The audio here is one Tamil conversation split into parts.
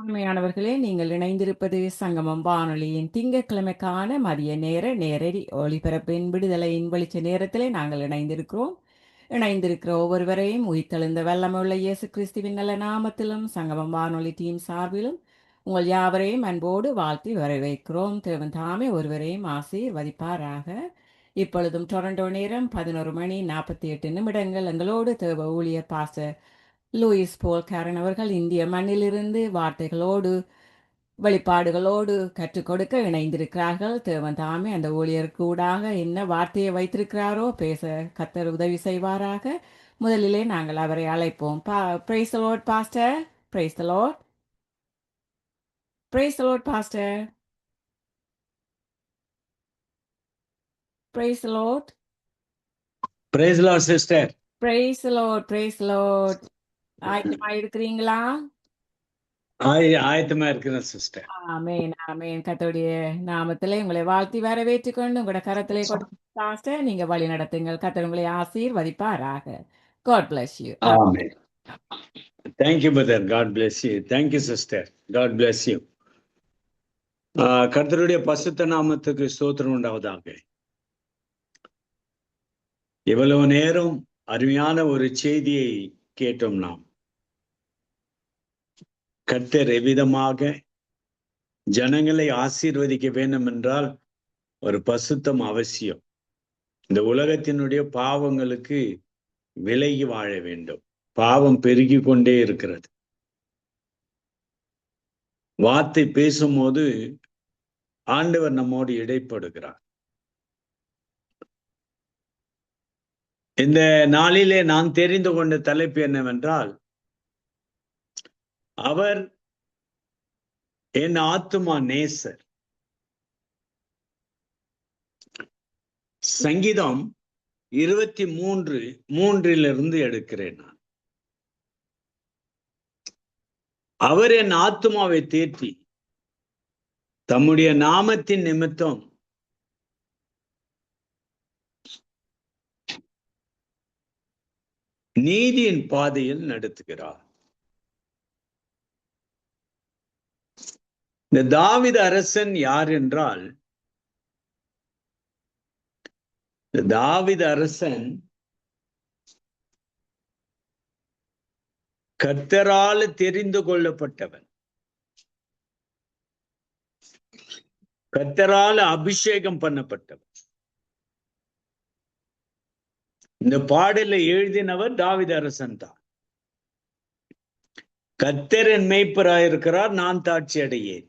உண்மையானவர்களே, நீங்கள் இணைந்திருப்பது சங்கமம் வானொலியின் திங்கட்கிழமைக்கான மதிய நேர நேரடி ஒளிபரப்பின் விடுதலையின் வெளிச்ச நேரத்திலே நாங்கள் இணைந்திருக்கிறோம். இணைந்திருக்கிற ஒவ்வொருவரையும் உயிர்த்தெழுந்த வல்லமையுள்ள இயேசு கிறிஸ்துவின் நல்ல நாமத்திலும் சங்கமம் வானொலி டீம் சார்பிலும் உங்கள் யாவரையும் அன்போடு வாழ்த்தி வரவேற்கிறோம். தேவன் தாமே ஒருவரையும் ஆசீர்வதிப்பாராக. இப்பொழுதும் டொரண்டோ நேரம் 11 மணி 48 நிமிடங்கள். எங்களோடு தேவ ஊழியர் பாஸ்டர் லூயிஸ் போல் கேரன் அவர்கள் இந்திய மண்ணிலிருந்து வார்த்தைகளோடு வெளிப்பாடுகளோடு கற்றுக் கொடுக்க இணைந்திருக்கிறார்கள். தேவன் தாமே அந்த ஊழியருக்கு ஊடாக என்ன வார்த்தையை வைத்திருக்கிறாரோ பேச கர்த்தர் உதவி செய்வாராக. முதலிலே நாங்கள் அவரை அழைப்போம். Praise the Lord pastor. Praise the Lord. Praise the Lord pastor. Praise the Lord. Praise Lord sister. Praise the Lord. Praise the Lord. ஆயத்தமா இருக்கிறீங்களா? ஆயத்தமா இருக்கிறேன் சிஸ்டர். ஆமேன் ஆமேன். கர்த்தருடைய நாமத்திலே உங்களை வாழ்த்தி வரவேற்றுக் கொண்டு உங்களோட கரத்திலே கொடுத்து நீங்க வழி நடத்துங்கள். கர்த்தர் உங்களை ஆசீர்வதிப்பாராக. God bless you. Amen. Thank you brother. God bless you. Thank you sister. God bless you. கர்த்தருடைய பரிசுத்த நாமத்துக்கு ஸ்தோத்திரம் உண்டாவதாக. இவ்வளவு நேரம் அருமையான ஒரு செய்தியை கேட்டோம். நாம் கர்த்தர் எவ்விதமாக ஜனங்களை ஆசீர்வதிக்க வேண்டும் என்றால் ஒரு பரிசுத்தம் அவசியம். இந்த உலகத்தினுடைய பாவங்களுக்கு விலகி வாழ வேண்டும். பாவம் பெருகி கொண்டே இருக்கிறது. வார்த்தை பேசும்போது ஆண்டவர் நம்மோடு இடைப்படுகிறார். இந்த நாளிலே நான் தெரிந்து கொண்ட தலைப்பு என்னவென்றால், அவர் என் ஆத்துமா நேசர். சங்கீதம் 23:3 எடுக்கிறேன் நான். அவர் என் ஆத்துமாவை தேற்றி தம்முடைய நாமத்தின் நிமித்தம் நீதியின் பாதையில் நடத்துகிறார். இந்த தாவீது அரசன் யார் என்றால், தாவீது அரசன் கர்த்தரால் தெரிந்து கொள்ளப்பட்டவன், கர்த்தரால் அபிஷேகம் பண்ணப்பட்டவன். இந்த பாடலை எழுதினவர் தாவீது அரசன் தான். கர்த்தர் என் மேய்ப்பராயிருக்கிறார், நான் தாட்சி அடையேன்.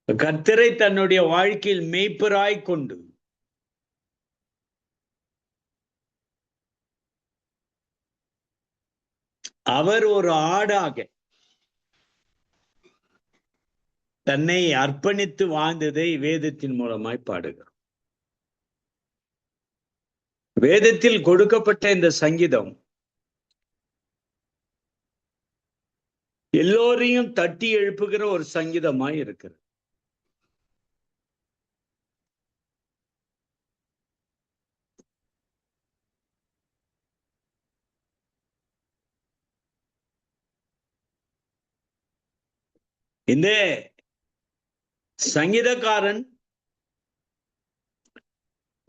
கர்த்தரை தன்னுடைய வாழ்க்கையில் மேய்ப்பராய் கொண்டு அவர் ஒரு ஆடாக தன்னை அர்ப்பணித்து வாழ்ந்ததை வேதத்தின் மூலமாய் பாடுகிறார். வேதத்தில் கொடுக்கப்பட்ட இந்த சங்கீதம் எல்லோரையும் தட்டி எழுப்புகிற ஒரு சங்கீதமாய் இருக்கிறது. இந்த சங்கீதக்காரன்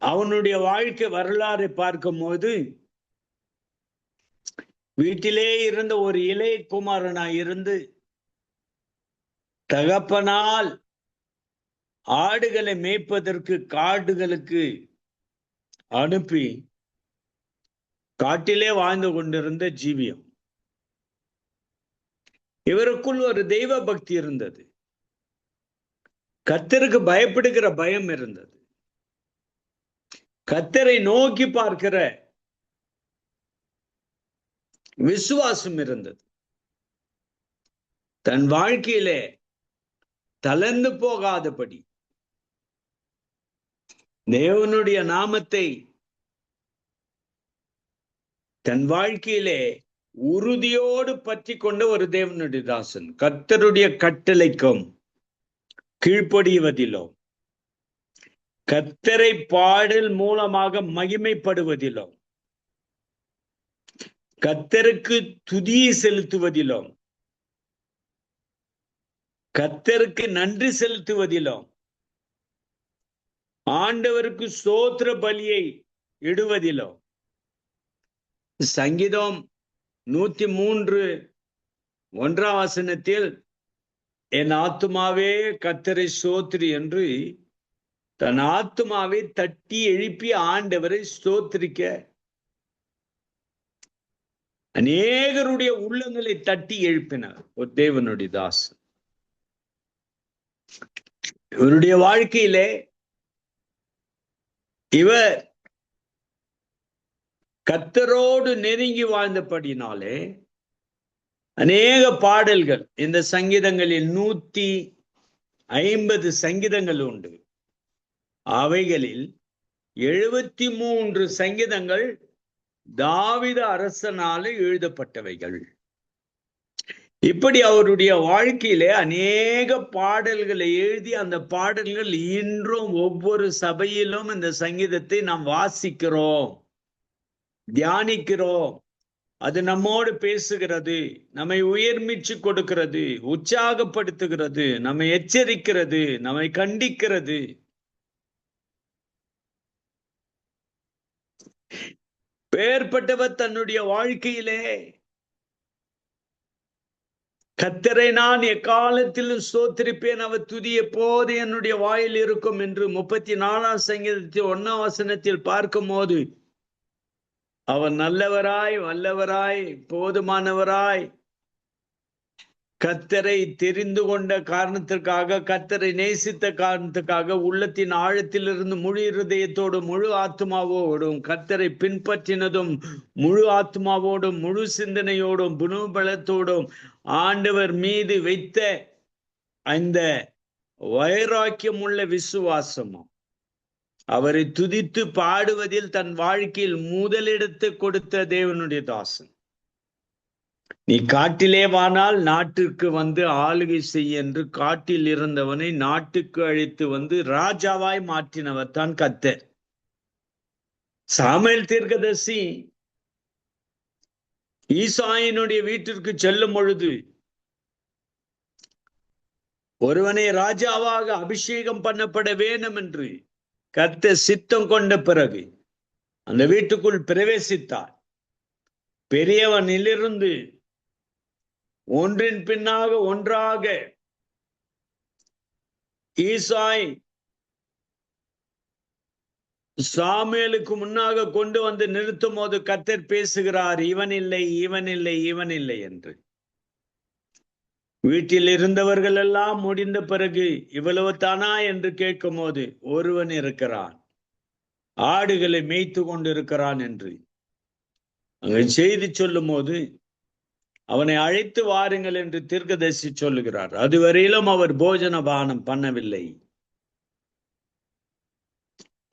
அவனுடைய வாழ்க்கை வரலாறை பார்க்கும்போது, வீட்டிலே இருந்த ஒரு இளைய குமாரனாய் இருந்து தகப்பனால் ஆடுகளை மேய்ப்பதற்கு காடுகளுக்கு அனுப்பி காட்டிலே வாழ்ந்து கொண்டிருந்த ஜீவியம். இவருக்குள் ஒரு தெய்வ பக்தி இருந்தது. கர்த்தருக்கு பயப்படுகிற பயம் இருந்தது. கர்த்தரை நோக்கி பார்க்கிற விசுவாசம் இருந்தது. தன் வாழ்க்கையிலே தளர்ந்து போகாதபடி தேவனுடைய நாமத்தை தன் வாழ்க்கையிலே உறுதியோடு பற்றி கொண்ட ஒரு தேவனுடைய தாசன். கர்த்தருடைய கட்டளைக்கும் கீழ்ப்படிவதிலோ, கர்த்தரை பாடல் மூலமாக மகிமைப்படுவதிலோ, கர்த்தருக்கு துதியை செலுத்துவதிலோ கர்த்தருக்கு நன்றி செலுத்துவதிலும் ஆண்டவருக்கு ஸ்தோத்திர பலியை இடுவதிலும். சங்கீதம் 103:1 என் ஆத்துமாவே கர்த்தரை ஸ்தோத்திரி என்று தன் ஆத்துமாவை தட்டி எழுப்பி ஆண்டவரை ஸ்தோத்திரிக்க அநேகருடைய உள்ளங்களை தட்டி எழுப்பினார் ஒரு தேவனுடைய தாசன். இவருடைய வாழ்க்கையிலே இவர் கர்த்தரோடு நெருங்கி வாழ்ந்தபடினாலே அநேக பாடல்கள், இந்த சங்கீதங்களில் 150 சங்கீதங்கள் உண்டு. அவைகளில் 73 சங்கீதங்கள் தாவீது அரசனாலே எழுதப்பட்டவைகள். இப்படி அவருடைய வாழ்க்கையிலே அநேக பாடல்களை எழுதி அந்த பாடல்கள் இன்றும் ஒவ்வொரு சபையிலும் இந்த சங்கீதத்தை நாம் வாசிக்கிறோம், தியானிக்கிறோம். அது நம்மோடு பேசுகிறது, நம்மை உயர்மிச்சு கொடுக்கிறது, உற்சாகப்படுத்துகிறது, நம்மை எச்சரிக்கிறது, நம்மை கண்டிக்கிறது. பேர்பட்டவர் தன்னுடைய வாழ்க்கையிலே கர்த்தரை நான் எக்காலத்திலும் ஸ்தோத்திரிப்பேன், அவர் துதி எப்போது என்னுடைய வாயில் இருக்கும் என்று 34ஆம் சங்கீதத்தில் 1 பார்க்கும் போது அவர் நல்லவராய், வல்லவராய், போதுமானவராய், கர்த்தரை தெரிந்து கொண்ட காரணத்திற்காக, கர்த்தரை நேசித்த காரணத்துக்காக உள்ளத்தின் ஆழத்திலிருந்து முழு இருதயத்தோடும் முழு ஆத்மாவோடும் கர்த்தரை பின்பற்றினதும் முழு ஆத்மாவோடும் முழு சிந்தனையோடும் முழு பலத்தோடும் ஆண்டவர் மீது வைத்த அந்த வைராக்கியம் உள்ள விசுவாசமும் அவரை துதித்து பாடுவதில் தன் வாழ்க்கையில் முதலிடத்தை கொடுத்த தேவனுடைய தாசன். நீ காட்டிலே வானால் நாட்டிற்கு வந்து ஆளுகை செய்ய என்று காட்டில் இருந்தவனை நாட்டுக்கு அழைத்து வந்து ராஜாவாய் மாற்றினவர் தான் கர்த்தர். சாமுவேல் தீர்க்கதரிசி ஈசாயினுடைய வீட்டிற்கு செல்லும் பொழுது ஒருவனை ராஜாவாக அபிஷேகம் பண்ணப்பட வேண்டும் என்று கர்த்தர் சித்தம் கொண்ட பிறகு அந்த வீட்டுக்குள் பிரவேசித்தார். பெரியவனிலிருந்து ஒன்றின் பின்னாக ஒன்றாக ஈசாய் சாமுவேலுக்கு முன்னாக கொண்டு வந்து நிறுத்தும் போது கர்த்தர் பேசுகிறார், இவன் இல்லை, இவன் இல்லை, இவன் இல்லை என்று. வீட்டில் இருந்தவர்கள் எல்லாம் முடிந்த பிறகு இவ்வளவு தானா என்று கேட்கும் போது ஒருவன் இருக்கிறான், ஆடுகளை மேய்த்து கொண்டிருக்கிறான் என்று அங்கு செய்தி சொல்லும் போது அவனை அழைத்து வாருங்கள் என்று தீர்க்கதரிசி சொல்லுகிறார். அதுவரையிலும் அவர் போஜன பானம் பண்ணவில்லை.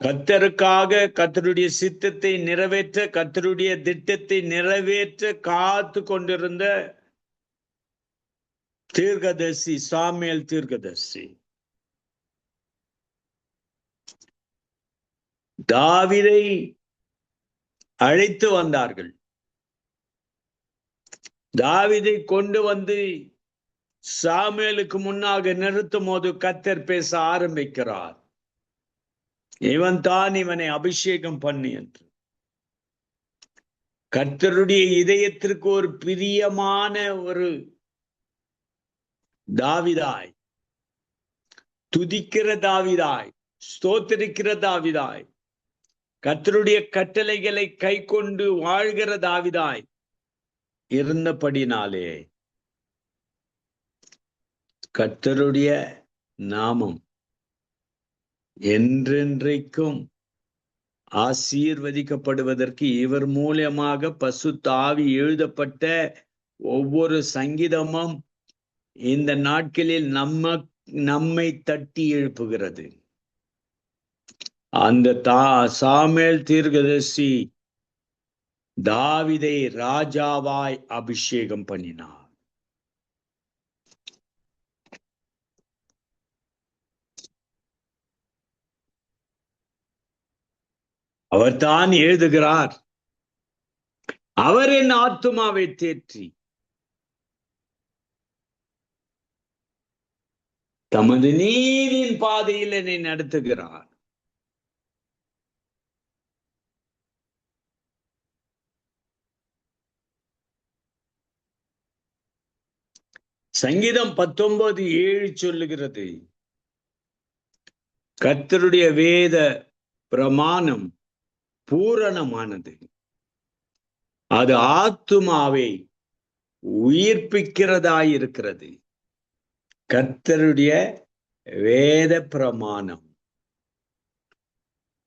கர்த்தருக்காக, கர்த்தருடைய சித்தத்தை நிறைவேற்ற, கர்த்தருடைய திட்டத்தை நிறைவேற்ற காத்து கொண்டிருந்த தீர்க்கதரிசி சாமுவேல் தீர்க்கதரிசி. தாவீதை அழைத்து வந்தார்கள். தாவீதை கொண்டு வந்து சாமுவேலுக்கு முன்னாக நிறுத்தும் போது கர்த்தர் பேச ஆரம்பிக்கிறார். இவன் தான் இவனை அபிஷேகம் பண்ணி என்று. கர்த்தருடைய இதயத்திற்கு ஒரு பிரியமான ஒரு தாவீதாய், துதிக்கிற தாவீதாய், ஸ்தோத்திரிக்கிற தாவீதாய், கர்த்தருடைய கட்டளைகளை கை கொண்டு வாழ்கிற தாவீதாய் இருந்தபடினாலே கர்த்தருடைய நாமம் என்றென்றைக்கும் ஆசீர்வதிக்கப்படுவதற்கு இவர் மூலமாக பரிசுத்த ஆவி எழுதப்பட்ட ஒவ்வொரு சங்கீதமும் இந்த நாட்களில் நம்மை தட்டி எழுப்புகிறது. அந்த சாமுவேல் தீர்க்கதரிசி தாவீதை ராஜாவாய் அபிஷேகம் பண்ணினார். அவர் தான் எழுதுகிறார், அவர் என் ஆத்துமாவை தேற்றி தமது நீதியின் பாதையில் என்னை நடத்துகிறார். சங்கீதம் 19:7 சொல்லுகிறது, கர்த்தருடைய வேத பிரமாணம் பூரணமானது, அது ஆத்துமாவை உயிர்ப்பிக்கிறதாயிருக்கிறது. கர்த்தருடைய வேத பிரமாணம்,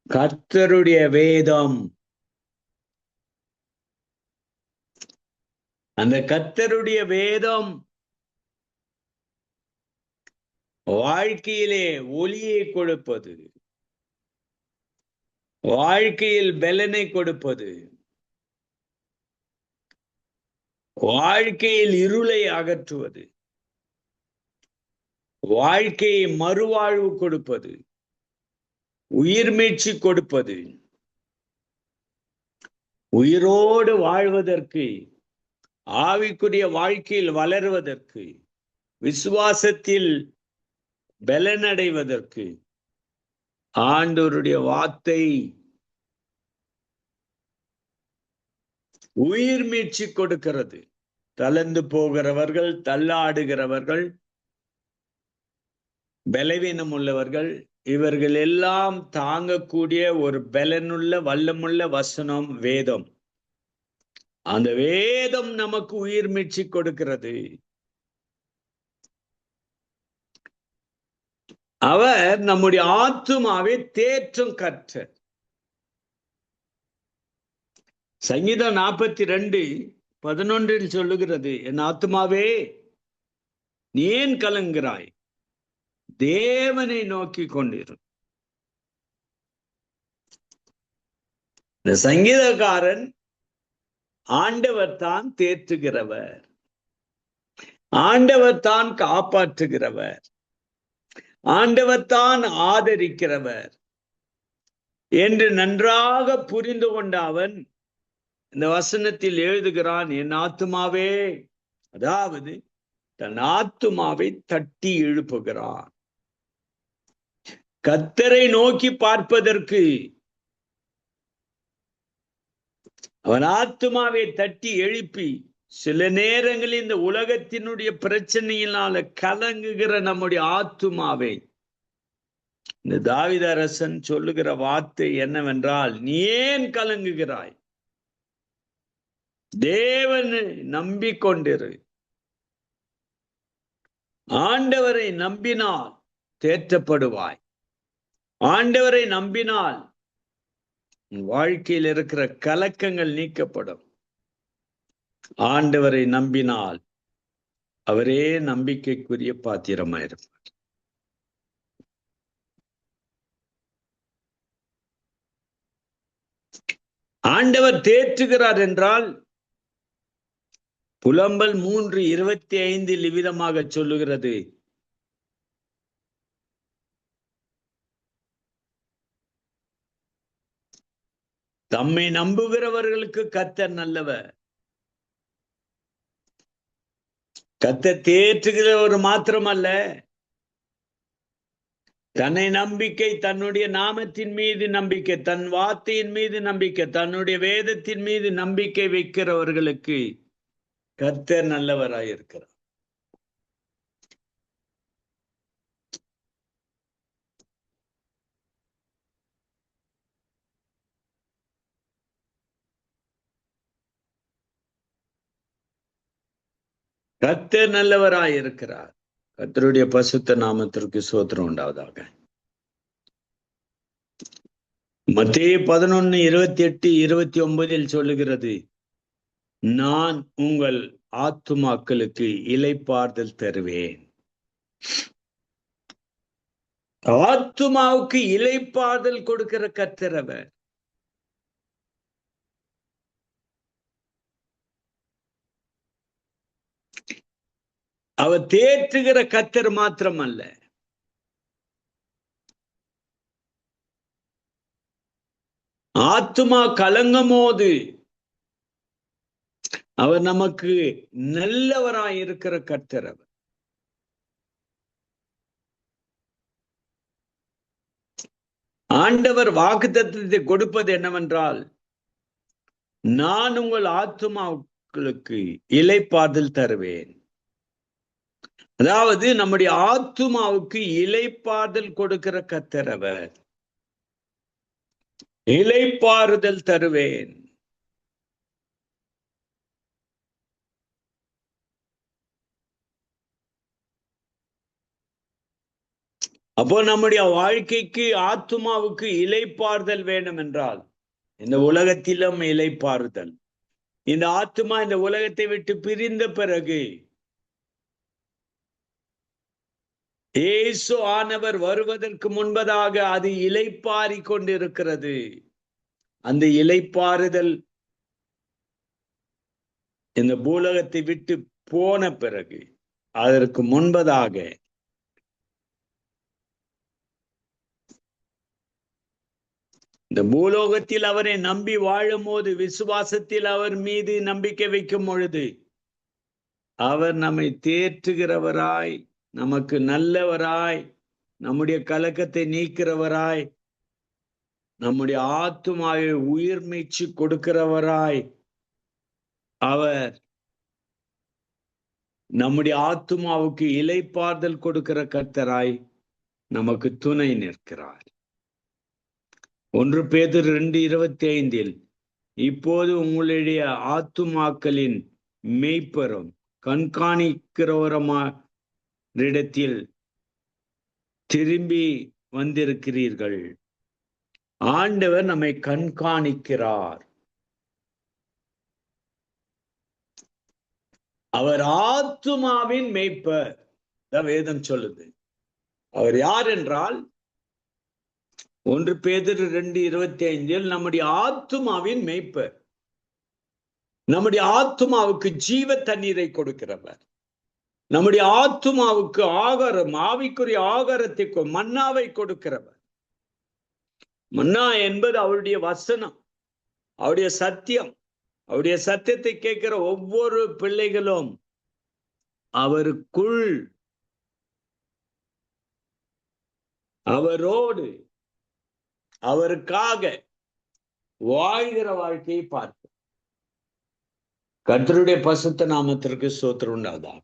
கர்த்தருடைய வேதம், அந்த கர்த்தருடைய வேதம் வாழ்க்கையிலே ஒளியை கொடுப்பது, வாழ்க்கையில் பலனை கொடுப்பது, வாழ்க்கையில் இருளை அகற்றுவது, வாழ்க்கையை மறுவாழ்வு கொடுப்பது, உயிர் மீட்சி கொடுப்பது, உயிரோடு வாழ்வதற்கு, ஆவிக்குரிய வாழ்க்கையில் வளருவதற்கு, விசுவாசத்தில் பலனடைவதற்கு ஆண்டவருடைய வார்த்தை உயிர் மீட்சி கொடுக்கிறது. தளர்ந்து போகிறவர்கள், தள்ளாடுகிறவர்கள், பலவீனம் உள்ளவர்கள், இவர்கள் எல்லாம் தாங்கக்கூடிய ஒரு பலனுள்ள வல்லமுள்ள வசனம் வேதம். அந்த வேதம் நமக்கு உயிர் மீட்சி கொடுக்கிறது. அவர் நம்முடைய ஆத்துமாவை தேற்றும் கர்த்தர். சங்கீதம் 42:11 சொல்லுகிறது, என் ஆத்துமாவே நீ ஏன் கலங்குகிறாய், தேவனை நோக்கி கொண்டிரு. இந்த சங்கீதக்காரன் ஆண்டவர் தான் தேற்றுகிறவர், ஆண்டவர் தான் காப்பாற்றுகிறவர், ஆண்டவர் தான் ஆதரிக்கிறவர் என்று நன்றாக புரிந்து கொண்ட அவன் இந்த வசனத்தில் எழுதுகிறான், என் ஆத்துமாவே, அதாவது தன் ஆத்துமாவை தட்டி எழுப்புகிறான். கர்த்தரை நோக்கி பார்ப்பதற்கு அவன் ஆத்துமாவை தட்டி எழுப்பி, சில நேரங்களில் இந்த உலகத்தினுடைய பிரச்சனையினால கலங்குகிற நம்முடைய ஆத்துமாவை, இந்த தாவீது அரசன் சொல்லுகிற வார்த்தை என்னவென்றால், நீ ஏன் கலங்குகிறாய், தேவனை நம்பிக்கொண்டிரு. ஆண்டவரை நம்பினால் தேற்றப்படுவாய், ஆண்டவரை நம்பினால் வாழ்க்கையில் இருக்கிற கலக்கங்கள் நீக்கப்படும். ஆண்டவரை நம்பினால் அவரே நம்பிக்கைக்குரிய பாத்திரமாயிருப்பார். ஆண்டவர் தேற்றுகிறார் என்றால் புலம்பல் 3:25 இவ்விதமாக சொல்லுகிறது, தம்மை நம்புகிறவர்களுக்கு கர்த்தர் நல்லவர். கர்த்தர் தேற்றுகிறவர் மாத்திரமல்ல, தன்னை நம்பிக்கை, தன்னுடைய நாமத்தின் மீது நம்பிக்கை, தன் வார்த்தையின் மீது நம்பிக்கை, தன்னுடைய வேதத்தின் மீது நம்பிக்கை வைக்கிறவர்களுக்கு கர்த்தர் நல்லவராயிருக்கிறார். கர்த்தர் நல்லவராயிருக்கிறார். கர்த்தருடைய பரிசுத்த நாமத்திற்கு ஸ்தோத்திரம் உண்டாவதாக. மத்தேயு 11:28-29 சொல்லுகிறது, நான் உங்கள் ஆத்துமாக்களுக்கு இளைப்பாறுதல் தருவேன். ஆத்துமாவுக்கு இளைப்பாறுதல் கொடுக்கிற கர்த்தர் அவர். அவர் தேற்றுகிற கர்த்தர் மாத்திரம் அல்ல, ஆத்துமா கலங்கும் போது அவர் நமக்கு நல்லவராய் இருக்கிற கர்த்தர் அவர். ஆண்டவர் வாக்குத்தத்தத்தை கொடுப்பது என்னவென்றால், நான் உங்கள் ஆத்துமாக்களுக்கு இளைப்பாறுதல் தருவேன். அதாவது நம்முடைய ஆத்துமாவுக்கு இளைப்பாறுதல் கொடுக்கிற கர்த்தர் அவர். இளைப்பாறுதல் தருவேன். அப்போ நம்முடைய வாழ்க்கைக்கு ஆத்துமாவுக்கு இளைப்பாறுதல் வேணும் என்றால், இந்த உலகத்திலும் இளைப்பாறுதல். இந்த ஆத்துமா இந்த உலகத்தை விட்டு பிரிந்த பிறகு இயேசு ஆனவர் வருவதற்கு முன்பதாக அது இளைப்பாரி கொண்டிருக்கிறது. அந்த இளைப்பாறுதல் இந்த பூலகத்தை விட்டு போன பிறகு, அதற்கு முன்பதாக இந்த பூலோகத்தில் அவரை நம்பி வாழும் போது, விசுவாசத்தில் அவர் மீது நம்பிக்கை வைக்கும் பொழுது, அவர் நம்மை தேற்றுகிறவராய், நமக்கு நல்லவராய், நம்முடைய கலக்கத்தை நீக்கிறவராய், நம்முடைய ஆத்துமாவை உயிர் மீட்சி கொடுக்கிறவராய், அவர் நம்முடைய ஆத்துமாவுக்கு இளைப்பாறுதல் கொடுக்கிற கர்த்தராய் நமக்கு துணை நிற்கிறார். 1 பேதுரு 2:25 இப்போது உங்களுடைய ஆத்துமாக்களின் மெய்ப்பரும் கண்காணிக்கிறவரிடத்தில் திரும்பி வந்திருக்கிறீர்கள். ஆண்டவர் நம்மை கண்காணிக்கிறார். அவர் ஆத்துமாவின் மெய்ப்பர். வேதம் சொல்லுது. அவர் யார் என்றால், 1 பேதுரு 2:25 நம்முடைய ஆத்துமாவின் மெய்ப்பர். நம்முடைய ஆத்துமாவுக்கு ஜீவ தண்ணீரை கொடுக்கிறவர். நம்முடைய ஆத்துமாவுக்கு ஆகாரம், ஆவிக்குரிய ஆகாரத்தை, மன்னாவை கொடுக்கிறவர். மன்னா என்பது அவருடைய வசனம், அவருடைய சத்தியம். அவருடைய சத்தியத்தை கேட்கிற ஒவ்வொரு பிள்ளைகளும் அவருக்குள், அவரோடு, அவருக்காக வாழ்கிற வாழ்க்கையை பார்ப்போம். கர்த்தருடைய பரிசுத்த நாமத்திற்கு ஸ்தோத்திரம் உண்டாவதாக.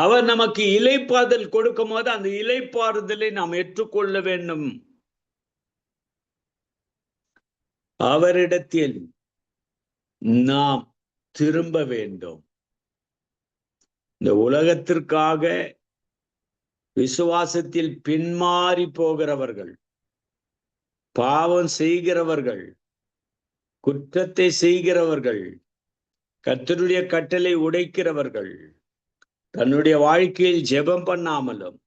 அவர் நமக்கு இளைப்பாறுதல் கொடுக்கும் போது அந்த இளைப்பாறுதலை நாம் ஏற்றுக்கொள்ள வேண்டும். அவரிடத்தில் நாம் திரும்ப வேண்டும். இந்த உலகத்திற்காக விசுவாசத்தில் பின்மாறி போகிறவர்கள், பாவம் செய்கிறவர்கள், குற்றத்தை செய்கிறவர்கள், கர்த்தருடைய கட்டளை உடைக்கிறவர்கள், தன்னுடைய வாழ்க்கையில் ஜெபம் பண்ணாமலும்,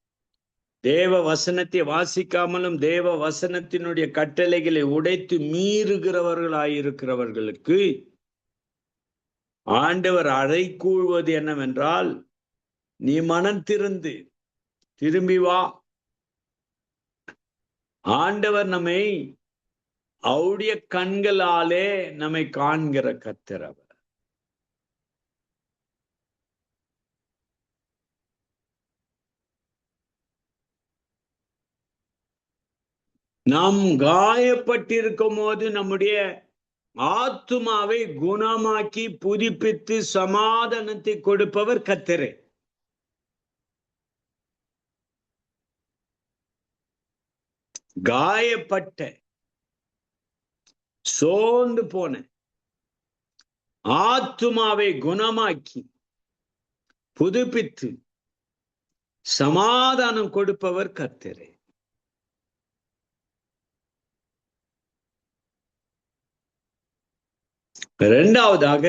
தேவ வசனத்தை வாசிக்காமலும், தேவ வசனத்தினுடைய கட்டளைகளை உடைத்து மீறுகிறவர்களாயிருக்கிறவர்களுக்கு ஆண்டவர் அழைக்கூழ்வது என்னவென்றால், நீ மனம் திருந்து திரும்பி வா. ஆண்டவர் நம்மை அவருடைய கண்களாலே நம்மை காண்கிற கர்த்தர் அவர். நாம் காயப்பட்டிருக்கும் போது நம்முடைய ஆத்துமாவை குணமாக்கி புதுப்பித்து சமாதானத்தை கொடுப்பவர் கர்த்தரே. காயப்பட்ட, சோர்ந்து போன ஆத்துமாவை குணமாக்கி புதுப்பித்து சமாதானம் கொடுப்பவர் கர்த்தரே. இரண்டாவதாக,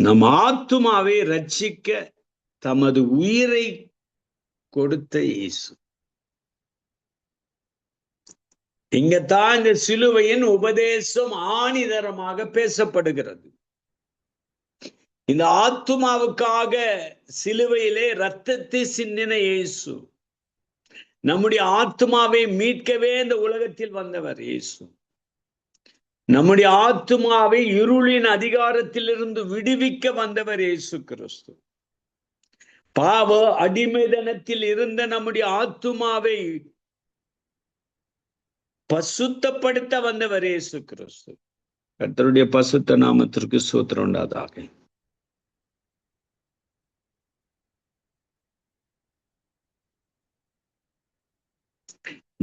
நம் ஆத்துமாவை ரட்சிக்க தமது உயிரை கொடுத்த இயேசு. இங்கத்தான் இந்த சிலுவையின் உபதேசம் ஆணிதரமாக பேசப்படுகிறது. இந்த ஆத்துமாவுக்காக சிலுவையிலே இரத்தத்தை சிந்தின இயேசு. நம்முடைய ஆத்துமாவை மீட்கவே இந்த உலகத்தில் வந்தவர் இயேசு. நம்முடைய ஆத்துமாவை இருளின் அதிகாரத்திலிருந்து விடுவிக்க வந்தவர் இயேசு கிறிஸ்து. பாவ அடிமைதனத்தில் இருந்த நம்முடைய ஆத்துமாவை பசுத்தப்படுத்த வந்தவர் இயேசு கிறிஸ்து. கர்த்தருடைய பசுத்த நாமத்திற்கு ஸ்தோத்திரம் உண்டாதாக.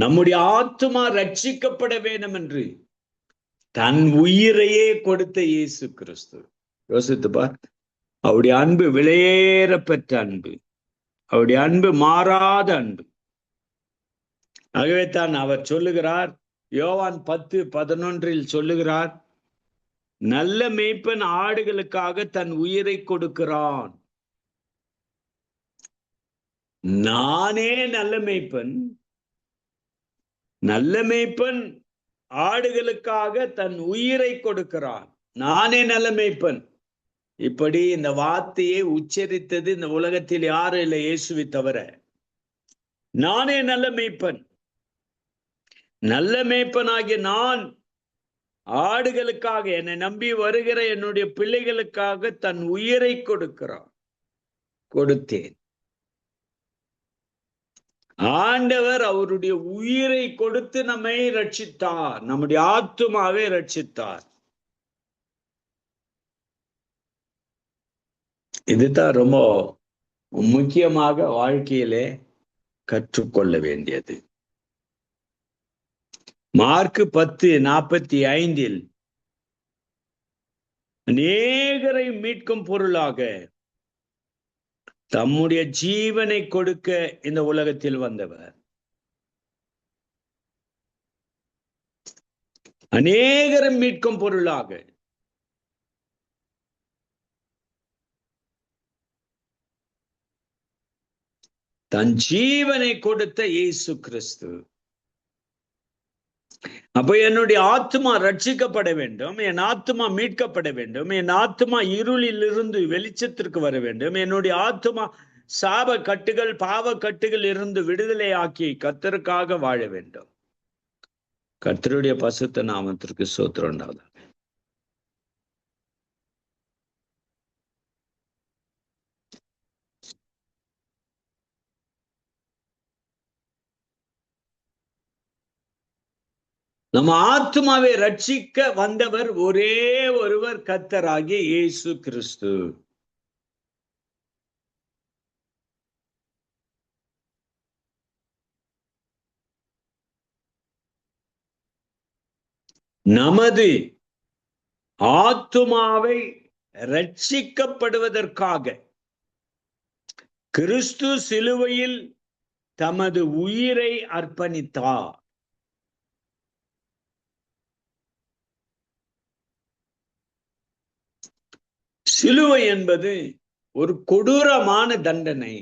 நம்முடைய ஆத்துமா ரட்சிக்கப்பட வேண்டும் என்று தன் உயிரையே கொடுத்த இயேசு கிறிஸ்து. யோசித்து பார், அவருடைய அன்பு விலையேற பெற்ற அன்பு, அவருடைய அன்பு மாறாத அன்பு. ஆகவே தான் அவர் சொல்லுகிறார், யோவான் 10:11 சொல்லுகிறார், நல்ல மேய்ப்பன் ஆடுகளுக்காக தன் உயிரை கொடுக்கிறான். நானே நல்ல மேய்ப்பன், நல்ல மேய்ப்பன் ஆடுகளுக்காக தன் உயிரை கொடுக்கிறான். நானே நல்ல மேய்ப்பன். இப்படி இந்த வார்த்தையை உச்சரித்தது இந்த உலகத்தில் யாரும் இல்லை, இயேசுவை தவிர. நானே நல்ல மேய்ப்பன், நல்ல மேய்ப்பனாகிய நான் ஆடுகளுக்காக, என்னை நம்பி வருகிற என்னுடைய பிள்ளைகளுக்காக தன் உயிரை கொடுத்தேன். ஆண்டவர் அவருடைய உயிரை கொடுத்து நம்மை ரட்சித்தார், நம்முடைய ஆத்துமாவை ரட்சித்தார். இதுதான் ரொம்ப முக்கியமாக வாழ்க்கையிலே கற்றுக்கொள்ள வேண்டியது. மார்க் 10:45 அநேகரை மீட்கும் பொருளாக தம்முடைய ஜீவனை கொடுக்க இந்த உலகத்தில் வந்தவர். அநேகரை மீட்கும் பொருளாக தன் ஜீவனை கொடுத்த இயேசு கிறிஸ்து. அப்ப என்னுடைய ஆத்மா ரட்சிக்கப்பட வேண்டும், என் ஆத்மா மீட்கப்பட வேண்டும், என் ஆத்மா இருளில் இருந்து வெளிச்சத்திற்கு வர வேண்டும், என்னுடைய ஆத்மா சாப கட்டுகள் பாவ கட்டுகள் இருந்து விடுதலை ஆக்கி கர்த்தருக்காக வாழ வேண்டும். கர்த்தருடைய பசுத்த நாமத்திற்கு ஸ்தோத்திரம் உண்டாவதாக. நம்ம ஆத்மாவை ரட்சிக்க வந்தவர் ஒரே ஒருவர், கர்த்தராகிய இயேசு கிறிஸ்து. நமது ஆத்துமாவை ரட்சிக்கப்படுவதற்காக கிறிஸ்து சிலுவையில் தமது உயிரை அர்ப்பணித்தார். சிலுவை என்பது ஒரு கொடூரமான தண்டனை.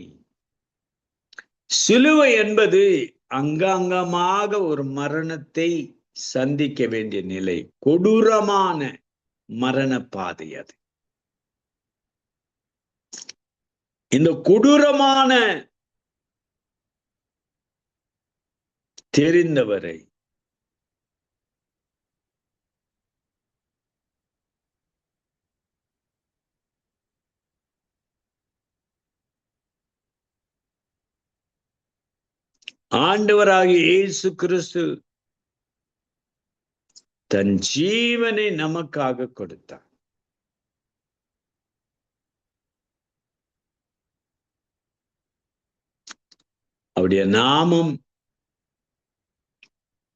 சிலுவை என்பது அங்கமாக ஒரு மரணத்தை சந்திக்க வேண்டிய நிலை, கொடூரமான மரண பாதை அது. இந்த கொடூரமான தெரிந்தவரை ஆண்டவராகிய இயேசு கிறிஸ்து தன் ஜீவனை நமக்காக கொடுத்தார். அவருடைய நாமம்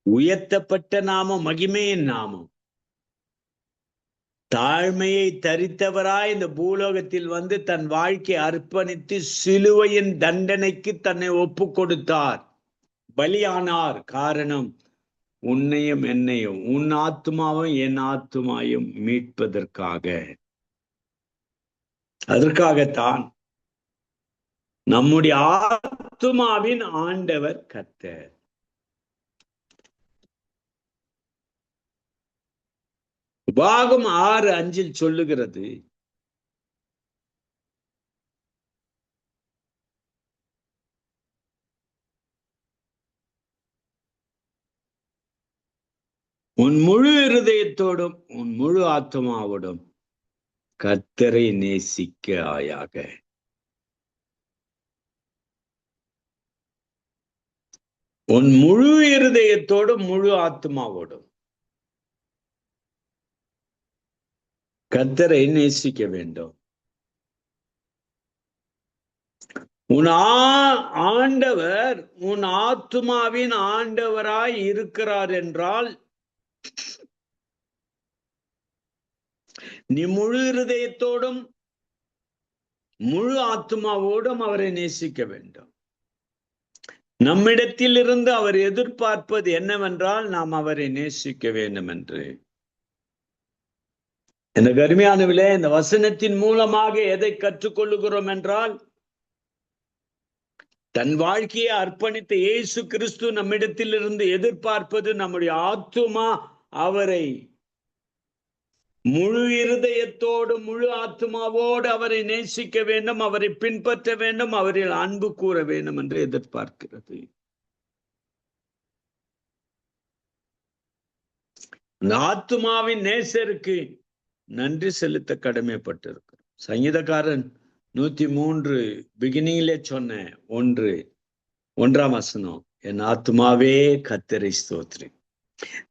உயர்த்தப்பட்ட நாமம், மகிமையின் நாமம். தாழ்மையை தரித்தவராய் இந்த பூலோகத்தில் வந்து தன் வாழ்க்கை அர்ப்பணித்து சிலுவையின் தண்டனைக்கு தன்னை ஒப்பு கொடுத்தார், பலியானார். காரணம், உன்னையும் என்னையும், உன் ஆத்மாவும் என் ஆத்மாவையும் மீட்பதற்காக. அதற்காகத்தான் நம்முடைய ஆத்மாவின் ஆண்டவர் கர்த்தர். உபாகம் 6:5 சொல்லுகிறது, உன் முழு இருதயத்தோடும் உன் முழு ஆத்மாவோடும் கர்த்தரை நேசிக்க ஆயாக. உன் முழு இருதயத்தோடும் முழு ஆத்மாவோடும் கர்த்தரை நேசிக்க வேண்டும். உன் ஆண்டவர் உன் ஆத்துமாவின் ஆண்டவராய் இருக்கிறார் என்றால் நீ முழு இருதயத்தோடும் முழு ஆத்மாவோடும் அவரை நேசிக்க வேண்டும். நம்மிடத்தில் இருந்து அவர் எதிர்பார்ப்பது என்னவென்றால் நாம் அவரை நேசிக்க வேண்டும் என்று. இந்த கருமையானவிலே இந்த வசனத்தின் மூலமாக எதை கற்றுக்கொள்ளுகிறோம் என்றால், தன் வாழ்க்கையை அர்ப்பணித்த இயேசு கிறிஸ்து நம்மிடத்தில் இருந்து எதிர்பார்ப்பது நம்முடைய ஆத்துமா அவரை முழு இருதயத்தோடு முழு ஆத்மாவோடு அவரை நேசிக்க வேண்டும், அவரை பின்பற்ற வேண்டும், அவரில் அன்பு கூற வேண்டும் என்று எதிர்பார்க்கிறது. அந்த ஆத்துமாவின் நேசருக்கு நன்றி செலுத்த கடமைப்பட்டிருக்கிறோம். சங்கீதக்காரன் 103 பிகினிங்லே சொன்ன 1ஆம் வசனம், என் ஆத்துமாவே கர்த்தரை ஸ்தோத்திரி.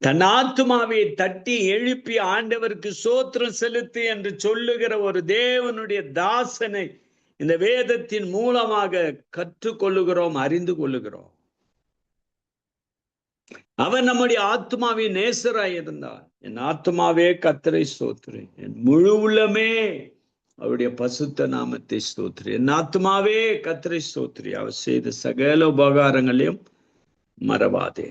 தன் ஆத்துமாவை தட்டி எழுப்பி ஆண்டவருக்கு சோத்திரம் செலுத்து என்று சொல்லுகிற ஒரு தேவனுடைய தாசனை இந்த வேதத்தின் மூலமாக கற்றுக்கொள்ளுகிறோம், அறிந்து கொள்ளுகிறோம். அவன் நம்முடைய ஆத்மாவின் நேசராய் இருந்தான். என் ஆத்மாவே கர்த்தரை ஸ்தோத்திரி, என் முழு உள்ளமே அவருடைய பசுத்த நாமத்தை ஸ்தோத்திரி. என் ஆத்மாவே கர்த்தரை ஸ்தோத்திரி, அவர் செய்த சகல உபகாரங்களையும் மறவாதே.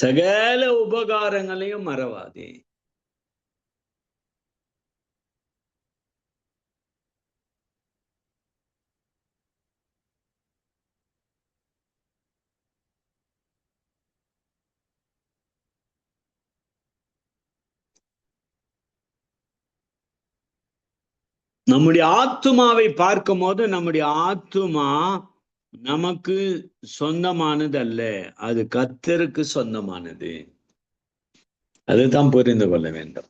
சகல உபகாரங்களையும் மறவாதே. நம்முடைய ஆத்துமாவை பார்க்கும் போது நம்முடைய ஆத்துமா நமக்கு சொந்தமானது அல்ல, அது கர்த்தருக்கு சொந்தமானது. அதுதான் புரிந்து கொள்ள வேண்டும்.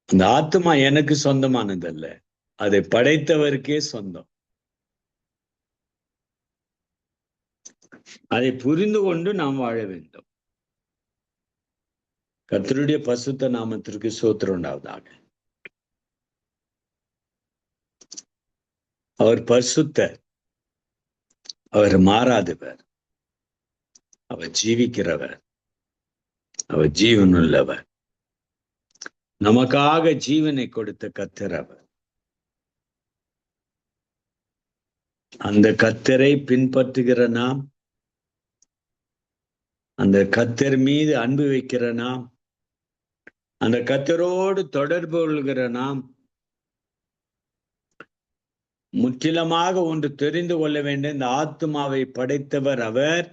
அந்த ஆத்துமா எனக்கு சொந்தமானது அல்ல, அதை படைத்தவருக்கே சொந்தம். அதை புரிந்து கொண்டு நாம் வாழ வேண்டும். கர்த்தருடைய பசுத்த நாமத்திற்கு ஸ்தோத்திரம் உண்டாவதாக. அவர் பரிசுத்தர், அவர் மாறாதவர், அவர் ஜீவிக்கிறவர், அவர் ஜீவனுள்ளவர். நமக்காக ஜீவனை கொடுத்த கர்த்தர் அவர். அந்த கர்த்தரை பின்பற்றுகிற நாம், அந்த கர்த்தர் மீது அன்பு வைக்கிற நாம், அந்த கர்த்தரோடு தொடர்பு கொள்கிற நாம் முற்றிலுமாக ஒன்று தெரிந்து கொள்ள வேண்டும். இந்த ஆத்துமாவை படைத்தவர் அவர்,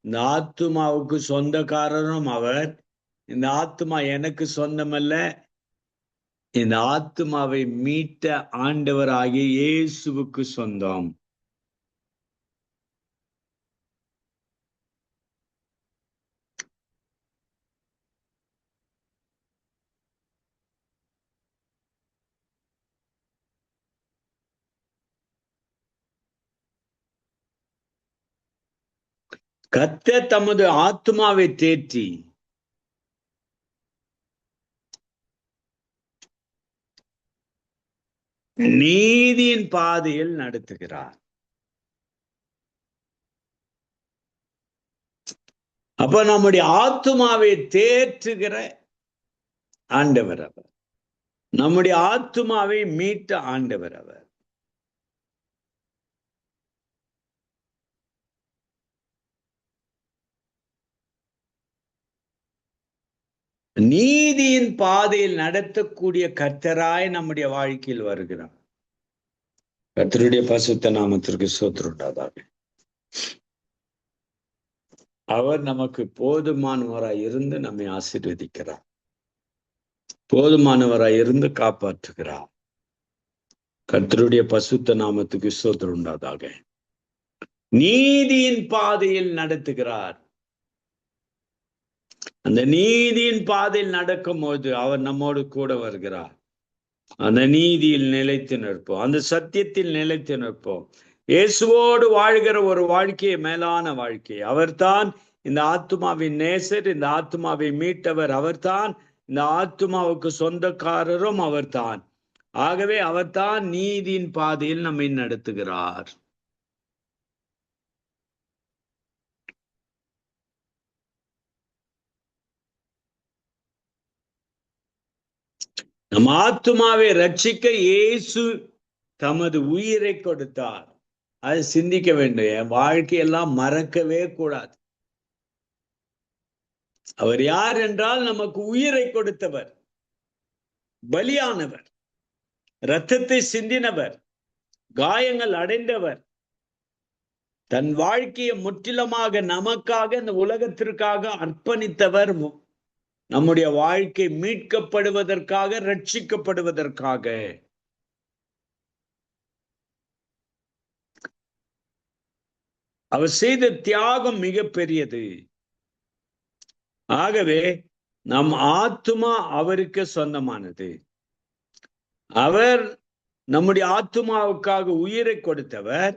இந்த ஆத்துமாவுக்கு சொந்தக்காரரும் அவர். இந்த ஆத்துமா எனக்கு சொந்தமல்ல, இந்த ஆத்துமாவை மீட்ட ஆண்டவர் ஆகிய இயேசுவுக்கு சொந்தம். கர்த்தர் தமது ஆத்துமாவை தேற்றி நீதியின் பாதையில் நடத்துகிறார். அப்ப நம்முடைய ஆத்துமாவை தேற்றுகிற ஆண்டவர் அவர், நம்முடைய ஆத்துமாவை மீட்ட ஆண்டவர் அவர். நீதியின் பாதையில் நடத்தக்கூடிய கர்த்தராய் நம்முடைய வாழ்க்கையில் வருகிறார். கர்த்தருடைய பரிசுத்த நாமத்திற்கு ஸ்தோத்திரம் உண்டாவதாக. அவர் நமக்கு போதுமானவராய் இருந்து நம்மை ஆசீர்வதிக்கிறார், போதுமானவராய் இருந்து காப்பாற்றுகிறார். கர்த்தருடைய பரிசுத்த நாமத்துக்கு ஸ்தோத்திரம் உண்டாவதாக. நீதியின் பாதையில் நடத்துகிறார். அந்த நீதியின் பாதையில் நடக்கும் போது அவர் நம்மோடு கூட வருகிறார். அந்த நீதியில் நிலைத்து நிற்போம், அந்த சத்தியத்தில் நிலைத்து நிற்போம். இயேசுவோடு வாழ்கிற ஒரு வாழ்க்கையை, மேலான வாழ்க்கை. அவர்தான் இந்த ஆத்துமாவின் நேசர், இந்த ஆத்துமாவை மீட்டவர் அவர்தான், இந்த ஆத்துமாவுக்கு சொந்தக்காரரும் அவர்தான். ஆகவே அவர்தான் நீதியின் பாதையில் நம்மை நடத்துகிறார். நம் ஆத்துமாவை ரட்சிக்க இயேசு தமது உயிரை கொடுத்தார். அது சிந்திக்க வேண்டும். என் வாழ்க்கையெல்லாம் மறக்கவே கூடாது. அவர் யார் என்றால் நமக்கு உயிரை கொடுத்தவர், பலியானவர், இரத்தத்தை சிந்தினவர், காயங்கள் அடைந்தவர், தன் வாழ்க்கையை முற்றிலுமாக நமக்காக, இந்த உலகத்திற்காக அர்ப்பணித்தவர். நம்முடைய வாழ்க்கை மீட்கப்படுவதற்காக, ரட்சிக்கப்படுவதற்காக. அவர் செய்த தியாகம் மிக பெரியது. ஆகவே நம் ஆத்துமா அவருக்கு சொந்தமானது. அவர் நம்முடைய ஆத்துமாவுக்காக உயிரை கொடுத்தவர்.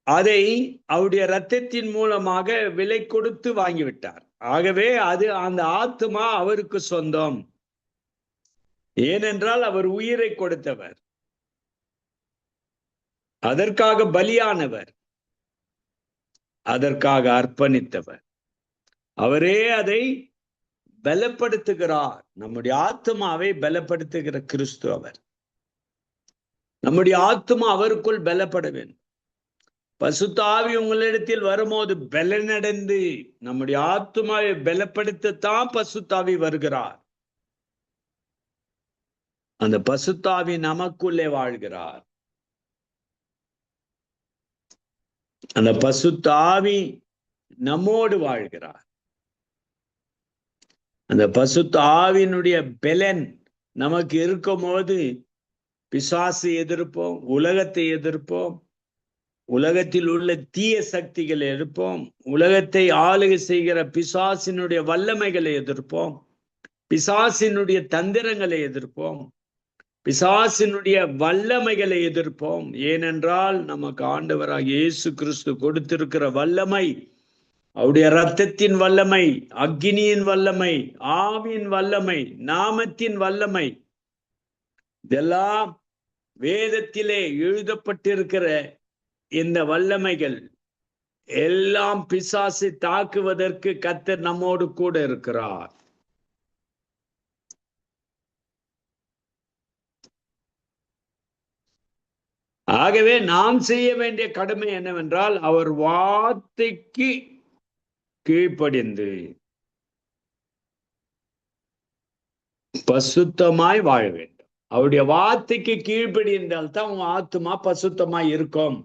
அதை அவருடைய இரத்தத்தின் மூலமாக விலை கொடுத்து வாங்கிவிட்டார். ஆகவே அந்த ஆத்துமா அவருக்கு சொந்தம். ஏனென்றால் அவர் உயிரை கொடுத்தவர், அதற்காக பலியானவர், அதற்காக அர்ப்பணித்தவர். அவரே அதை பலப்படுத்துகிறார். நம்முடைய ஆத்துமாவை பலப்படுத்துகிற கிறிஸ்து அவர். நம்முடைய ஆத்துமா அவருக்குள் பலப்பட வேண்டும். பசுத்த ஆவி உங்களிடத்தில் வரும்போது பலனடைந்து நம்முடைய ஆத்துமாவை பலப்படுத்தத்தான் பசுத்த ஆவி வருகிறார். அந்த பசுத்த ஆவி நமக்குள்ளே வாழ்கிறார். அந்த பசுத்த ஆவி நம்மோடு வாழ்கிறார். அந்த பசுத்த ஆவியினுடைய பலன் நமக்கு இருக்கும் போது பிசாசை எதிர்ப்போம், உலகத்தை எதிர்ப்போம், உலகத்தில் உள்ள தீய சக்திகளை எதிர்ப்போம், உலகத்தை ஆளுகை செய்கிற பிசாசினுடைய வல்லமைகளை எதிர்ப்போம், பிசாசினுடைய தந்திரங்களை எதிர்ப்போம், பிசாசினுடைய வல்லமைகளை எதிர்ப்போம். ஏனென்றால் நமக்கு ஆண்டவராக இயேசு கிறிஸ்து கொடுத்திருக்கிற வல்லமை, அவருடைய இரத்தத்தின் வல்லமை, அக்கினியின் வல்லமை, ஆவியின் வல்லமை, நாமத்தின் வல்லமை, இதெல்லாம் வேதத்திலே எழுதப்பட்டிருக்கிற இந்த வல்லமைகள் எல்லாம் பிசாசை தாக்குவதற்கு கர்த்தர் நம்மோடு கூட இருக்கிறார். ஆகவே நாம் செய்ய வேண்டிய கடமை என்னவென்றால், அவர் வார்த்தைக்கு கீழ்ப்படிந்து பசுத்தமாய் வாழ வேண்டும். அவருடைய வார்த்தைக்கு கீழ்ப்படிந்தால் தான் உங்க ஆத்துமா பசுத்தமாய் இருக்கும்.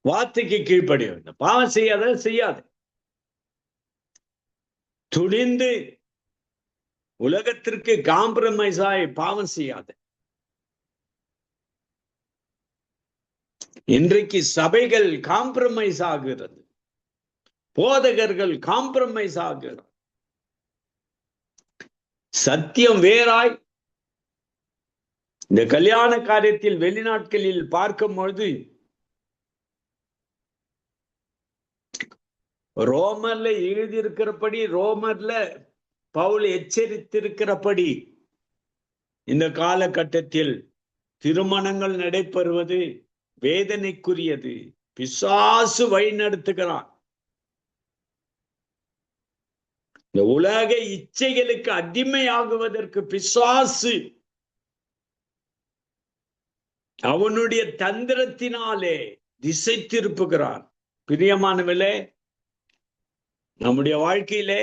வார்த்தைக்கு கீழ்ப்படிய வேண்டும். பாவம் செய்யாத துணிந்து உலகத்திற்கு காம்ப்ரமைஸ் ஆகி பாவம் செய்யாத. இன்றைக்கு சபைகள் காம்ப்ரமைஸ் ஆகிறது, போதகர்கள் காம்ப்ரமைஸ் ஆகிறார். சத்தியம் வேறாய். இந்த கல்யாண காரியத்தில் வெளிநாட்களில் பார்க்கும் பொழுது ரோமர்ல எழுதியிருக்கிறபடி, ரோமர்ல பவுல் எச்சரித்திருக்கிறபடி இந்த காலகட்டத்தில் திருமணங்கள் நடைபெறுவது வேதனைக்குரியது. பிசாசு வழி நடத்துகிறான். இந்த உலக இச்சைகளுக்கு அடிமையாகுவதற்கு பிசாசு அவனுடைய தந்திரத்தினாலே திசை திருப்புகிறான். பிரியமானவர்களே, நம்முடைய வாழ்க்கையிலே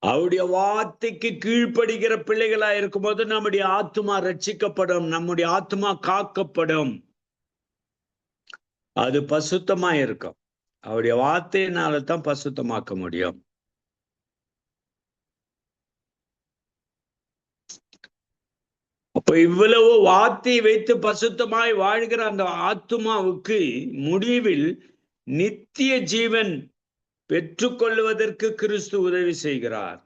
அவருடைய வார்த்தைக்கு கீழ்ப்படுகிற பிள்ளைகளா இருக்கும்போது நம்முடைய ஆத்துமா ரட்சிக்கப்படும், நம்முடைய ஆத்துமா காக்கப்படும், அது பசுத்தமா இருக்கும். அவருடைய வார்த்தையினால தான் பசுத்தமாக்க முடியும். அப்ப இவ்வளவு வார்த்தையை வைத்து பசுத்தமாய் வாழ்கிற அந்த ஆத்துமாவுக்கு முடிவில் நித்திய ஜீவன் பெற்றுக்கொள்வதற்கு கிறிஸ்து உதவி செய்கிறார்.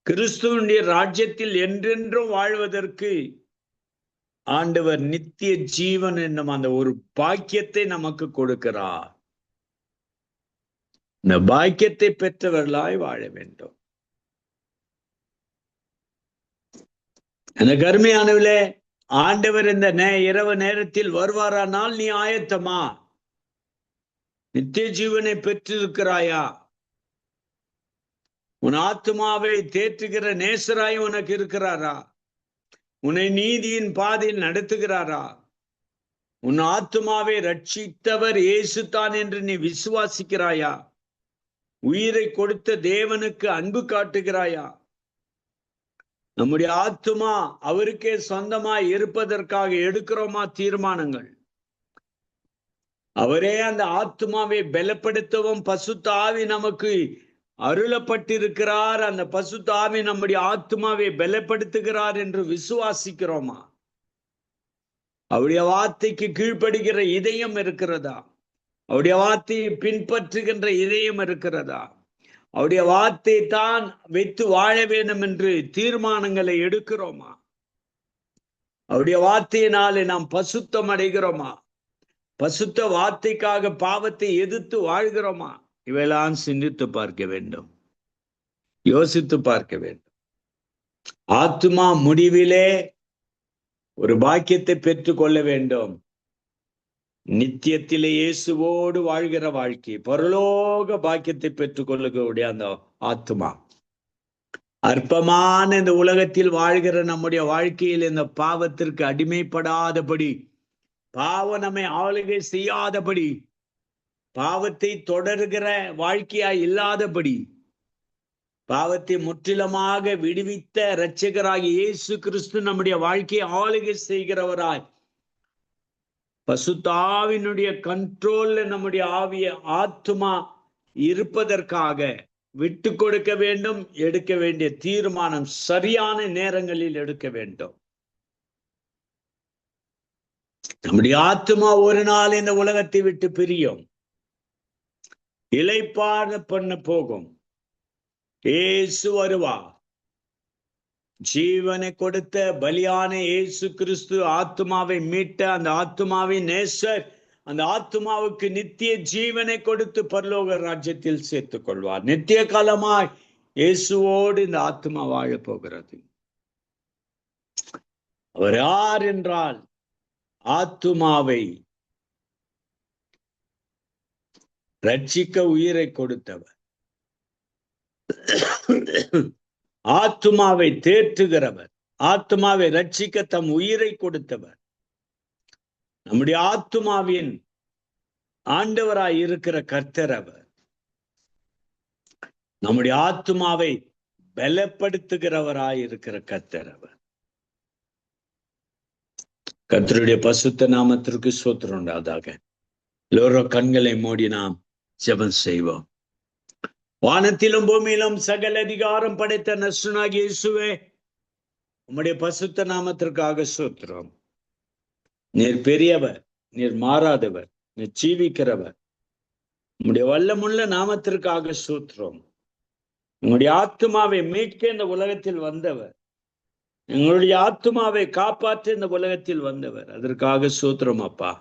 கிறிஸ்துவனுடைய ராஜ்யத்தில் என்றென்றும் வாழ்வதற்கு ஆண்டவர் நித்திய ஜீவன் என்னும் அந்த ஒரு பாக்கியத்தை நமக்கு கொடுக்கிறார். இந்த பாக்கியத்தை பெற்றவர்களாய் வாழ வேண்டும். எனக்கு அருமையானவர்களே, ஆண்டவர் இந்த இரவு நேரத்தில் வருவாரானால் நீ ஆயத்தமா? நித்திய ஜீவனை பெற்றிருக்கிறாயா? உன் ஆத்துமாவை தேற்றுகிற நேசராய் உனக்கு இருக்கிறாரா? உன்னை நீதியின் பாதையில் நடத்துகிறாரா? உன் ஆத்துமாவை ரட்சித்தவர் இயேசுதான் என்று நீ விசுவாசிக்கிறாயா? உயிரை கொடுத்த தேவனுக்கு அன்பு காட்டுகிறாயா? நம்முடைய ஆத்துமா அவருக்கே சொந்தமாய் இருப்பதற்காக எடுக்கிறோமா தீர்மானங்கள்? அவரே அந்த ஆத்துமாவை பலப்படுத்தவும் பசுத்த ஆவி நமக்கு அருளப்பட்டிருக்கிறார். அந்த பசுத்த ஆவி நம்முடைய ஆத்துமாவை பலப்படுத்துகிறார் என்று விசுவாசிக்கிறோமா? அவருடைய வார்த்தைக்கு கீழ்ப்படுகிற இதயம் இருக்கிறதா? அவருடைய வார்த்தையை பின்பற்றுகின்ற இதயம் இருக்கிறதா? அவருடைய வார்த்தை தான் வைத்து வாழ வேண்டும் என்று தீர்மானங்களை எடுக்கிறோமா? அவருடைய வார்த்தையினாலே நாம் பசுத்தம் அடைகிறோமா? பசுத்த வார்த்தைக்காக பாவத்தை எதிர்த்து வாழ்கிறோமா? இவையெல்லாம் சிந்தித்து பார்க்க வேண்டும், யோசித்து பார்க்க வேண்டும். ஆத்துமா முடிவிலே ஒரு பாக்கியத்தை பெற்றுக் கொள்ள வேண்டும். நித்தியத்திலே இயேசுவோடு வாழ்கிற வாழ்க்கை, பரலோக பாக்கியத்தை பெற்றுக் கொள்ளக்கூடிய அந்த ஆத்துமா. அற்பமான இந்த உலகத்தில் வாழ்கிற நம்முடைய வாழ்க்கையில் இந்த பாவத்திற்கு அடிமைப்படாதபடி, பாவம் நம்மை ஆளுகை செய்யாதபடி, பாவத்தை தொடர்கிற வாழ்க்கையாய் இல்லாதபடி, பாவத்தை முற்றிலுமாக விடுவித்த இரட்சகராகிய இயேசு கிறிஸ்து நம்முடைய வாழ்க்கையை ஆளுகை செய்கிறவராய், பசுத்தாவினுடைய கண்ட்ரோல்ல நம்முடைய ஆவிய ஆத்துமா இருப்பதற்காக விட்டு கொடுக்க வேண்டும். எடுக்க வேண்டிய தீர்மானம் சரியான நேரங்களில் எடுக்க வேண்டும். நம்முடைய ஆத்துமா ஒரு நாள் இந்த உலகத்தை விட்டு பிரியும், இளைப்பாற பண்ண போகும். இயேசு வருவார். ஜீவனை கொடுத்த பலியான இயேசு கிறிஸ்து ஆத்துமாவை மீட்ட அந்த ஆத்துமாவின் நேசர் அந்த ஆத்துமாவுக்கு நித்திய ஜீவனை கொடுத்து பரலோக ராஜ்யத்தில் சேர்த்துக் கொள்வார். நித்திய காலமாய் இயேசுவோடு இந்த ஆத்துமா வாழ போகிறது. அவர் யார் என்றால், ஆத்துமாவை ரட்சிக்க உயிரை கொடுத்தவர், ஆத்துமாவை தேற்றுகிறவர், ஆத்துமாவை ரட்சிக்க தம் உயிரை கொடுத்தவர், நம்முடைய ஆத்துமாவின் ஆண்டவராய் இருக்கிற கர்த்தர் அவர். நம்முடைய ஆத்துமாவை பலப்படுத்துகிறவராய் இருக்கிற கர்த்தர் அவர். கர்த்தருடைய பசுத்த நாமத்திற்கு ஸ்தோத்திரம் உண்டாவதாக. எல்லோரும் கண்களை மூடி நாம் ஜெபம் செய்வோம். வானத்திலும் பூமியிலும் சகல அதிகாரம் படைத்த நசுனாகிய இயேசுவே, உம்முடைய பசுத்த நாமத்திற்காக ஸ்தோத்திரம். நீர் பெரியவர், நீர் மாறாதவர், நீர் ஜீவிக்கிறவர். உம்முடைய வல்லமுள்ள நாமத்திற்காக ஸ்தோத்திரம். உங்களுடைய ஆத்துமாவை மீட்க இந்த உலகத்தில் வந்தவர், எங்களுடைய ஆத்துமாவை காப்பாற்ற இந்த உலகத்தில் வந்தவர். அதற்காக ஸ்தோத்திரம் அப்பா.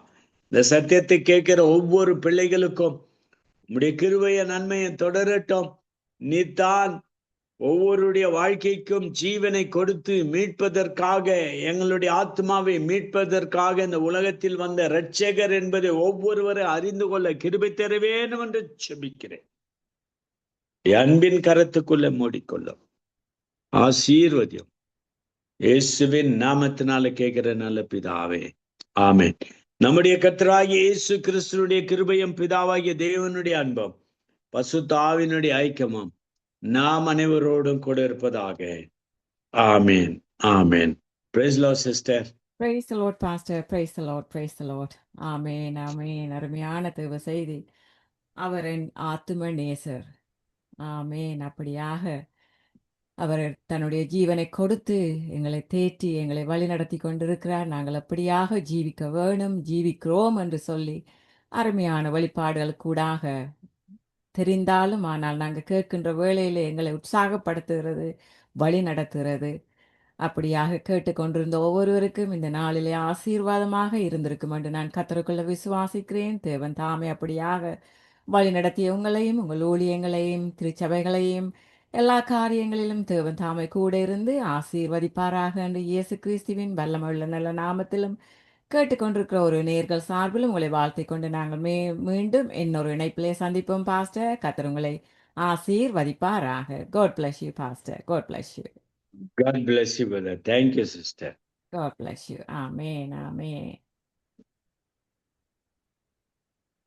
இந்த சத்தியத்தை கேட்கிற ஒவ்வொரு பிள்ளைகளுக்கும் உம்முடைய கிருபைய நன்மையை தொடரட்டும். நீதான் ஒவ்வொருடைய வாழ்க்கைக்கும் ஜீவனை கொடுத்து மீட்பதற்காக, எங்களுடைய ஆத்மாவை மீட்பதற்காக இந்த உலகத்தில் வந்த இரட்சகர் என்பதை ஒவ்வொருவரை அறிந்து கொள்ள கிருபை தர வேண்டும் என்று செபிக்கிறேன். அன்பின் கரத்துக்குள்ள மூடிக்கொள்ளும். ஆசீர்வதியும். இயேசுவின் நாமத்தினால கேட்கிற நல்ல பிதாவே, ஆமென். நம்முடைய கர்த்தராகிய இயேசு கிறிஸ்துவினுடைய கிருபையும் பிதாவாகிய தேவனுடைய அன்பும் பசுத்த ஆவியினுடைய ஐக்கியமும் நாம் அனைவரோடும் கூட இருப்பதாக. ஆமென், ஆமென். Praise the Lord, sister. Praise the Lord, Pastor. Praise the Lord. Praise the Lord. ஆமென், ஆமென். அருமையான தேவ செய்தி. அவர் என் ஆத்தும நேசர். ஆமென். அப்படியாக அவர் தன்னுடைய ஜீவனை கொடுத்து எங்களை தேற்றி எங்களை வழி நடத்தி கொண்டிருக்கிறார். நாங்கள் அப்படியாக ஜீவிக்க வேணும், ஜீவிக்கிறோம் என்று சொல்லி அருமையான வழிபாடுகளுக்கூடாக தெரிந்தாலும், ஆனால் நாங்கள் கேட்கின்ற வேளையில் எங்களை உற்சாகப்படுத்துகிறது, வழி நடத்துகிறது. அப்படியாக கேட்டுக்கொண்டிருந்த ஒவ்வொருவருக்கும் இந்த நாளிலே ஆசீர்வாதமாக இருந்திருக்கும் என்று நான் கர்த்தருக்குள்ள விசுவாசிக்கிறேன். தேவன் தாமே அப்படியாக வழிநடத்திய உங்களையும் உங்கள் ஊழியங்களையும் திருச்சபைகளையும் எல்லா காரியங்களிலும் தேவன் தாமே கூட இருந்து ஆசீர்வதிப்பாராக என்று இயேசு கிறிஸ்துவின் வல்லமையுள்ள நல்ல நாமத்திலும் கேட்டுக்கொண்டிருக்கிற ஒரு நேர்கள் சார்பிலும் உங்களை வாழ்த்திக் கொண்டு நாங்கள் மீண்டும் இன்னொரு இணைப்பிலே சந்திப்போம் பாஸ்டர். கர்த்தர் உங்களை ஆசீர்வதிப்பாராக. God bless you, Pastor. God bless you. God bless you, brother. Thank you, sister. God bless you. Amen. Amen.